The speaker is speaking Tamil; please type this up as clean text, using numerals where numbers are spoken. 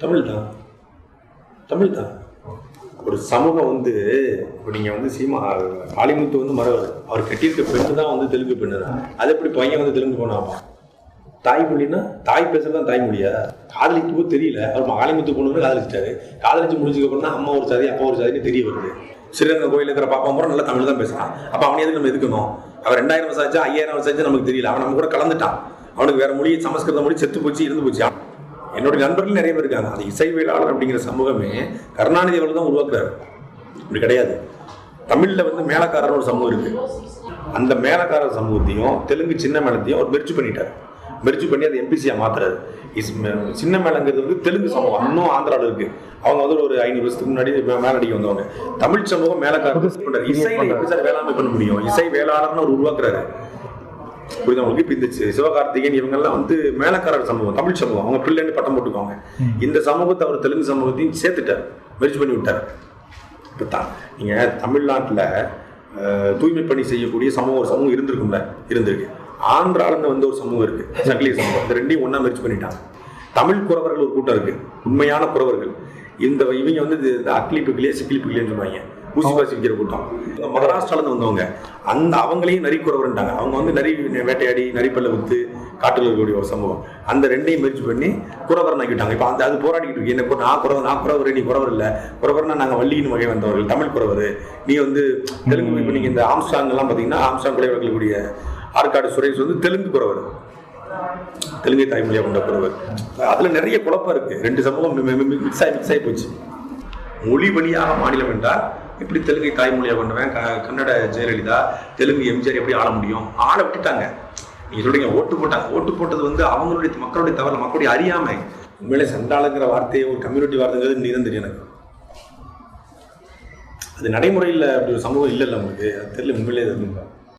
தமிழ் தான், தமிழ் தான். ஒரு சமூகம் வந்து இப்போ நீங்கள் வந்து காளிமுத்து வந்து மறவர், அவர் கட்டியிருக்க பெண்ணு தான் வந்து தெலுங்கு பெண்ணு தான். அது எப்படி பையன் வந்து தெலுங்கு போனாப்பா? தாய்மொழின்னா தாய் பேசுறது தான் தாய்மொழியா? காதலிக்கு தெரியல, அவர் காளிமுத்து பொண்ணு காதலிச்சிட்டாரு. காதலிச்சு முடிஞ்சதுக்கப்புறம் தான் அம்மா ஒரு சாதி அப்பா ஒரு சாதின்னு தெரிய வருது. ஸ்ரீரங்கம் கோயில் இருக்கிற பாப்பா முறை நல்லா தமிழ் தான் பேசுறான். அப்போ அவனை எதுக்கு நம்ம எதுக்கணும்? அவர் 2000 வருஷம் ஆச்சா 5000 வருஷம் ஆச்சா நமக்கு தெரியல. அவன் நம்ம கூட கலந்துட்டான். அவனுக்கு வேற மொழி சமஸ்கிருத மொழி செத்து போச்சு, இருந்து போச்சு. என்னுடைய நண்பர்கள் நிறைய பேர் இருக்காங்க. அந்த இசைவேளாளர் அப்படிங்கிற சமூகமே கருணாநிதி அவர்கள் தான் உருவாக்குறாரு. இப்படி கிடையாது. தமிழ்ல வந்து மேலக்காரர் ஒரு சமூகம் இருக்கு. அந்த மேலக்காரர் சமூகத்தையும் தெலுங்கு சின்ன மேளத்தையும் அவர் மெர்ஜ் பண்ணிட்டார். மெர்ஜ் பண்ணி அதை எம்பிசியா மாத்துறாரு. சின்ன மேளங்கிறது வந்து தெலுங்கு சமூகம் இன்னும் ஆந்திராவில் இருக்கு. அவங்க வந்து ஒரு 500 வருஷத்துக்கு முன்னாடி மேலடிக்க வந்தவங்க. தமிழ் சமூகம் மேலக்காரர் இசையில எப்படி சார் வேளாண்மை பண்ண முடியும்? இசை வேளாளர்னு அவர் உருவாக்குறாரு. புரியுது உங்களுக்கு? இப்ப இந்த சிவகார்த்திகேயன் இவங்கெல்லாம் வந்து மேலக்காரர் சமூகம், தமிழ் சமூகம். அவங்க பிள்ளைன்னு பட்டம் போட்டுக்கோங்க. இந்த சமூகத்தை அவர் தெலுங்கு சமூகத்தையும் சேர்த்துட்டார், மெர்ஜ் பண்ணி விட்டார். இப்பதான் நீங்க தமிழ்நாட்டில் தூய்மை பணி செய்யக்கூடிய சமூகம் ஒரு சமூகம் இருந்திருக்கு. ஆந்திராவில வந்து ஒரு சமூகம் இருக்கு, சங்கிலி சமூகம். இந்த ரெண்டையும் ஒன்னா மெர்ஜ் பண்ணிட்டாங்க. தமிழ் குறவர்கள் ஒரு கூட்டம் இருக்கு, உண்மையான குறவர்கள். இவங்க வந்து அக்லி பிக்கிலே சிக்கிலி பிக்கிலேன்னு சொல்லுவாங்க, ஊசி பாசி விற்கிற கூட்டம். மகாராஷ்டிரால வந்தவங்க அந்த அவங்களையும் நரி குறவர்ன்ட்டாங்க. அவங்க வந்து நரி வேட்டையாடி நரிப்பல்ல வித்து காட்டில் இருக்கக்கூடிய ஒரு சமூகம். அந்த ரெண்டையும் மெர்ஜ் பண்ணி குறவர் ஆக்கிட்டாங்க. இப்போ அது போராடிக்கிட்டு இருக்கு. என்ன நான் குறவர், நீ குறவர் இல்லை. குறவர்னா நாங்கள் வள்ளியின் வகை வந்தவர்கள், தமிழ் குறவர். நீ வந்து தெலுங்கு. இப்போ நீங்கள் இந்த ஆம்ஸ்டாங் எல்லாம் பார்த்தீங்கன்னா ஆம்ஸ்டாங் கொலைவர்களுடைய ஆற்காடு சுரேஷ் வந்து தெலுங்கு குறவர், தெலுங்கை தாய்மொழியாக கொண்ட குறவர். அதில் நிறைய குழப்பம் இருக்கு. ரெண்டு சமூகம் மிக்ஸ் ஆகி போச்சு. மொழி வழியாக மாநிலம் என்றால் எப்படி தெலுங்கை தாய்மொழியாக கொண்டவன் கன்னட ஜெயலலிதா, தெலுங்கு எம்ஜிஆர் எப்படி ஆள முடியும்? ஆள விட்டுட்டாங்க. நீங்க சொல்றீங்க ஓட்டு போட்டாங்க. ஓட்டு போட்டது வந்து அவங்களுடைய மக்களுடைய தவறு, மக்களுடைய அறியாமை. உண்மையிலே சண்டாளங்கிற வார்த்தையை ஒரு கம்யூனிட்டி வார்த்தைங்கிறது நீ தான் தெரியும் எனக்கு. அது நடைமுறையில் அப்படி ஒரு சமூகம் இல்லை உங்களுக்கு அது தெரியல. உண்மையிலே